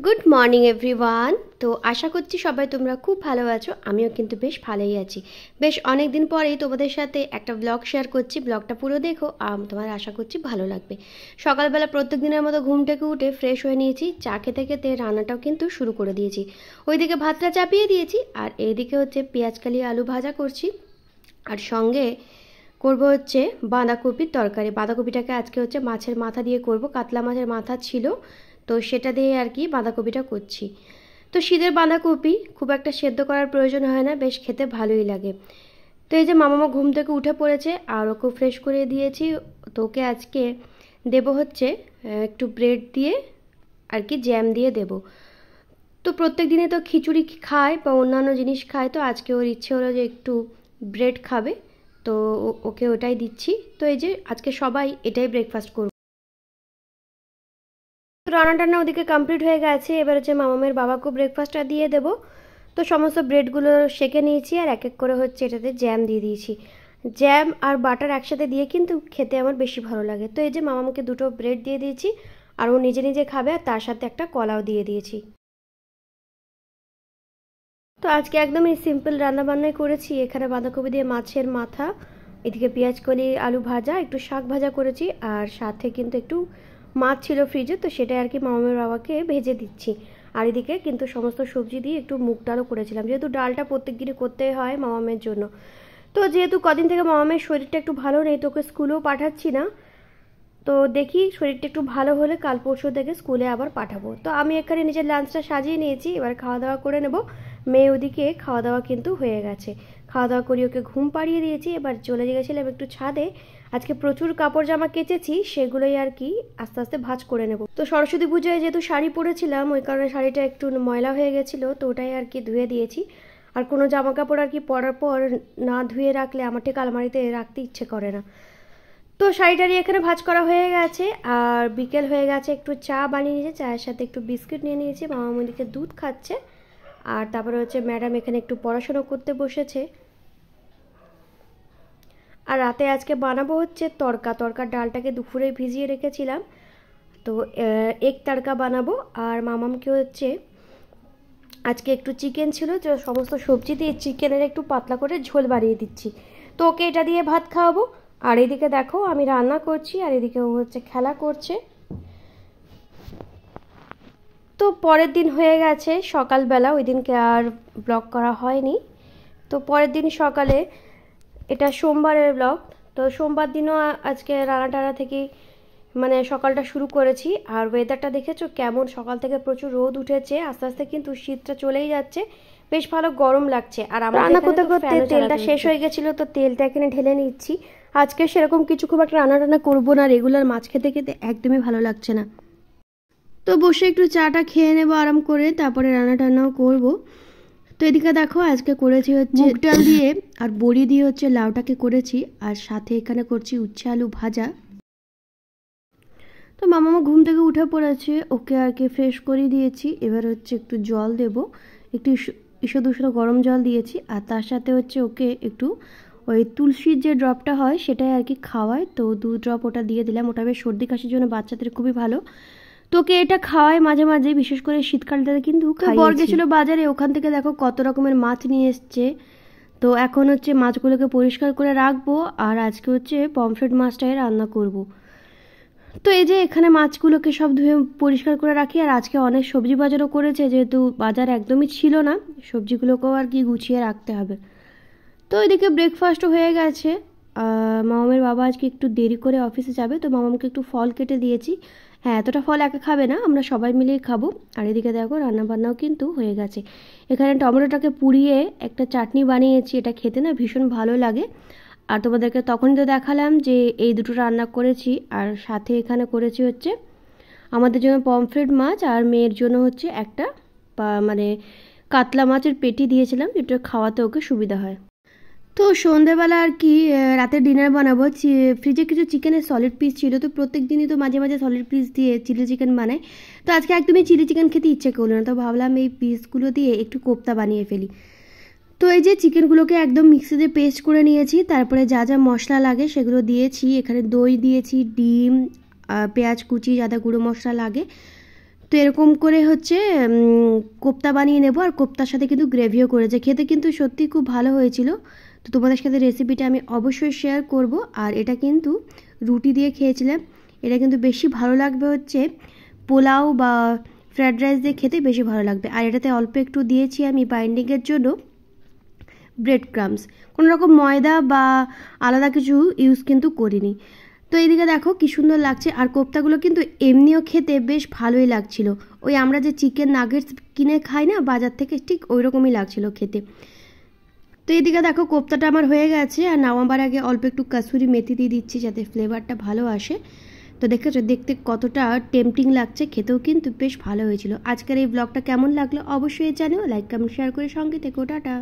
Good morning everyone. তো আশা করছি সবাই তোমরা খুব ভালো আছো। আমিও কিন্তু বেশ ভালোই আছি। বেশ অনেক দিন পরেই তোমাদের সাথে একটা ব্লগ শেয়ার করছি। ব্লগটা পুরো দেখো, তোমার আশা করছি ভালো লাগবে। সকালবেলা প্রত্যেক দিনের মতো ঘুম থেকে উঠে ফ্রেশ হয়ে নিয়েছি। চা খেতে খেতে রান্নাটাও কিন্তু শুরু করে দিয়েছি। ওইদিকে ভাতটা চাপিয়ে দিয়েছি, আর এইদিকে হচ্ছে পেঁয়াজকালি আলু ভাজা করছি, আর সঙ্গে করব হচ্ছে বাঁধাকপির তরকারি। বাঁধাকপিটাকে আজকে হচ্ছে মাছের মাথা দিয়ে করব, কাতলা মাছের মাথা ছিল, তো সেটা দিয়ে আর কি বাঁধাকপিটা করছি। তো শীতের বাঁধাকপি খুব একটা সেদ্ধ করার প্রয়োজন হয় না, বেশ খেতে ভালোই লাগে। তো এই যে মামামা ঘুম থেকে উঠে পড়েছে, আর ওকে ফ্রেশ করে দিয়েছি। তো ওকে আজকে দেবো হচ্ছে একটু ব্রেড দিয়ে আর কি জ্যাম দিয়ে দেব। তো প্রত্যেক দিনে তো খিচুড়ি খায় বা অন্যান্য জিনিস খায়, তো আজকে ওর ইচ্ছে হলো যে একটু ব্রেড খাবে, তো ওকে ওটাই দিচ্ছি। তো এই যে আজকে সবাই এটাই ব্রেকফাস্ট করব। তো রান্না টান্না ওদিকে কমপ্লিট হয়ে গেছে, এবার হচ্ছে মামামের বাবাকেও ব্রেকফাস্টটা দিয়ে দেবো। তো সমস্ত ব্রেডগুলো সেঁকে নিয়েছি, আর এক এক করে হচ্ছে এটাতে জ্যাম দিয়ে দিয়েছি। জ্যাম আর বাটার একসাথে দিয়ে কিন্তু খেতে আমার বেশি ভালো লাগে। তো এই যে মামামকে দুটো ব্রেড দিয়ে দিয়েছি, আর ও নিজে নিজে খাবে, আর তার সাথে একটা কলাও দিয়ে দিয়েছি। তো আজকে একদমই সিম্পল রান্নাবান্নাই করেছি। এখানে বাঁধাকপি দিয়ে মাছের মাথা, এদিকে পেঁয়াজ কলি আলু ভাজা, একটু শাক ভাজা করেছি, আর সাথে কিন্তু একটু মাছ ছিল ফ্রিজে, তো সেটা আর কি মামামের বাবাকে ভেজে দিচ্ছি। আর এদিকে কিন্তু সমস্ত সবজি দিয়ে একটু মুগ ডালও করেছিলাম, যেহেতু ডালটা প্রত্যেক দিনই করতে হয় মামামের জন্য। তো যেহেতু কদিন থেকে মামামের শরীরটা একটু ভালো নেই, তোকে স্কুলেও পাঠাচ্ছি না। তো দেখি শরীরটা একটু ভালো হলে কাল পরশু থেকে স্কুলে আবার পাঠাবো। তো আমি এখানে নিজের লাঞ্চটা সাজিয়ে নিয়েছি, এবার খাওয়া দাওয়া করে নেব। মেয়ে ওদিকে খাওয়া দাওয়া কিন্তু হয়ে গেছে, খাওয়া দাওয়া করি, ওকে ঘুম পাড়িয়ে দিয়েছি। এবার চলে গেছিলাম একটু ছাদে। আজকে প্রচুর কাপড় জামা কেচেছি, সেগুলোই আর কি আস্তে আস্তে ভাঁজ করে নেব। তো সরস্বতী পুজোয় যেহেতু শাড়ি পরেছিলাম, ওই কারণে শাড়িটা একটু ময়লা হয়ে গেছিলো, তো ওটাই আর কি ধুয়ে দিয়েছি। আর কোনো জামা কাপড় আর কি পরার পর না ধুয়ে রাখলে আমার ঠিক আলমারিতে রাখতে ইচ্ছে করে না। তো শাড়িটারি এখানে ভাঁজ করা হয়ে গেছে, আর বিকেল হয়ে গেছে, একটু চা বানিয়ে নিয়েছে, চায়ের সাথে একটু বিস্কিট নিয়ে নিয়েছি, মামা মুদিকে দুধ খাচ্ছে। আর তারপরে হচ্ছে ম্যাডাম এখানে একটু পড়াশোনা করতে বসেছে। আর রাতে আজকে বানাবো হচ্ছে তড়কার ডালটাকে দুপুরে ভিজিয়ে রেখেছিলাম, তো এগ তড়কা বানাবো। আর মামামকে হচ্ছে আজকে একটু চিকেন ছিল, তো সমস্ত সবজি দিয়ে চিকেনের একটু পাতলা করে ঝোল বানিয়ে দিচ্ছি। তো ওকে এটা দিয়ে ভাত খাওয়াবো। আর এদিকে দেখো আমি রান্না করছি, আর এদিকে ও হচ্ছে খেলা করছে। তো পরের দিন হয়ে গেছে সকালবেলা, ওই দিনকে আর ব্লগ করা হয়নি। তো পরের দিন সকালে, এটা সোমবারের ব্লগ। তো সোমবার দিনও আজকে রান্না টানা থেকে মানে সকালটা শুরু করেছি। আর ওয়েদারটা দেখেছো কেমন, সকাল থেকে প্রচুর রোদ উঠেছে, আস্তে আস্তে কিন্তু শীতটা চলেই যাচ্ছে, বেশ ভালো গরম লাগছে। আর আমার রান্না করতে করতে তেলটা শেষ হয়ে গেছিলো, তো তেলটা এখানে ঢেলে নিচ্ছি। আজকে সেরকম কিছু খুব একটা রান্না টান্না করবো না, রেগুলার মাছ খেতে খেতে একদমই ভালো লাগছে না। তো বসে একটু চাটা খেয়ে নেবো আরাম করে, তারপরে রান্না টান্নাও করবো। তো এদিকে দেখো আজকে করেছি হচ্ছে মুগ ডাল দিয়ে আর বড়ি দিয়ে হচ্ছে লাউটাকে করেছি, আর সাথে এখানে করছি উচ্ছে আলু ভাজা। তো মামা ঘুম থেকে উঠে পড়েছে, ওকে আর কি ফ্রেশ করে দিয়েছি। এবার হচ্ছে একটু জল দেব, একটু ঈষদ গরম জল দিয়েছি, আর তার সাথে হচ্ছে ওকে একটু ওই তুলসীর যে ড্রপটা হয় সেটাই আর কি খাওয়ায়, তো 2 ড্রপ ওটা দিয়ে দিলাম। ওটা বেশ সর্দি কাশির জন্য বাচ্চাদের খুবই ভালো। তোকে এটা খাওয়ায় মাঝে মাঝে, বিশেষ করে শীতকালটাতে কিন্তু বর গেছিলো বাজারে, ওখান থেকে দেখো কত রকমের মাছ নিয়ে এসছে। তো এখন হচ্ছে মাছগুলোকে পরিষ্কার করে রাখবো, আর আজকে হচ্ছে পমফ্রেট মাছটাই রান্না করব। তো এই যে এখানে মাছগুলোকে সব ধুয়ে পরিষ্কার করে রাখি। আর আজকে অনেক সবজি বাজারও করেছে, যেহেতু বাজার একদমই ছিল না, সবজিগুলোকেও আর কি গুছিয়ে রাখতে হবে। তো এদিকে ব্রেকফাস্টও হয়ে গেছে। মামামের বাবা আজকে একটু দেরি করে অফিসে যাবে, তো মামামকে একটু ফল কেটে দিয়েছি। হ্যাঁ, এতটা ফল একা খাবে না, আমরা সবাই মিলেই খাবো। আর এদিকে দেখো রান্নাবান্নাও কিন্তু হয়ে গেছে। এখানে টমেটোটাকে পুড়িয়ে একটা চাটনি বানিয়েছি, এটা খেতে না ভীষণ ভালো লাগে। আর তোমাদেরকে তখনই তো দেখালাম যে এই দুটো রান্না করেছি, আর সাথে এখানে করেছি হচ্ছে আমাদের জন্য পমফ্রেট মাছ, আর মেয়ের জন্য হচ্ছে একটা মানে কাতলা মাছের পেটি দিয়েছিলাম, যেটা খাওয়াতে ওকে সুবিধা হয়। তো সন্ধেবেলা আর কি রাতের ডিনার বানাবো। ফ্রিজে কিছু চিকেনের সলিড পিস ছিল, তো প্রত্যেক দিনই তো মাঝে মাঝে সলিড পিস দিয়ে চিলি চিকেন বানাই। তো আজকে একদমই চিলি চিকেন খেতে ইচ্ছে করলো না, তো ভাবলাম এই পিসগুলো দিয়ে একটু কোপ্তা বানিয়ে ফেলি। তো এই যে চিকেনগুলোকে একদম মিক্সিতে পেস্ট করে নিয়েছি, তারপরে যা যা মশলা লাগে সেগুলো দিয়েছি। এখানে দই দিয়েছি, ডিম, পেঁয়াজ কুচি, যা যা গুঁড়ো মশলা লাগে। তো এরকম করে হচ্ছে কোপ্তা বানিয়ে নেব, আর কোপ্তার সাথে কিন্তু গ্রেভিও করেছে, খেতে কিন্তু সত্যি খুব ভালো হয়েছিল। তো তোমাদের সাথে রেসিপিটা আমি অবশ্যই শেয়ার করব। আর এটা কিন্তু রুটি দিয়ে খেয়েছিলাম, এটা কিন্তু বেশি ভালো লাগবে হচ্ছে পোলাও বা ফ্রায়েড রাইস দিয়ে খেতে বেশি ভালো লাগবে। আর এটাতে অল্প একটু দিয়েছি আমি বাইন্ডিংয়ের জন্য ব্রেড ক্রামস, কোনো রকম ময়দা বা আলাদা কিছু ইউজ কিন্তু করিনি। তো এইদিকে দেখো কি সুন্দর লাগছে, আর কোপ্তাগুলো কিন্তু এমনিও খেতে বেশ ভালোই লাগছিল, ওই আমরা যে চিকেন নাগেটস কিনে খাই না বাজার থেকে, ঠিক ওই রকমই লাগছিল খেতে। তো এইদিকে দেখো কোপ্তাটা আমার হয়ে গেছে, আর নামাবার আগে অল্প একটু কাসুরি মেথি দিয়ে দিচ্ছি যাতে ফ্লেভারটা ভালো আসে। তো দেখেছো দেখতে কতটা টেম্পটিং লাগছে, খেতেও কিন্তু বেশ ভালো হয়েছিল। আজকের এই ব্লগটা কেমন লাগলো অবশ্যই জানিও, লাইক কমেন্ট শেয়ার করে সঙ্গে থেকো, টাটা।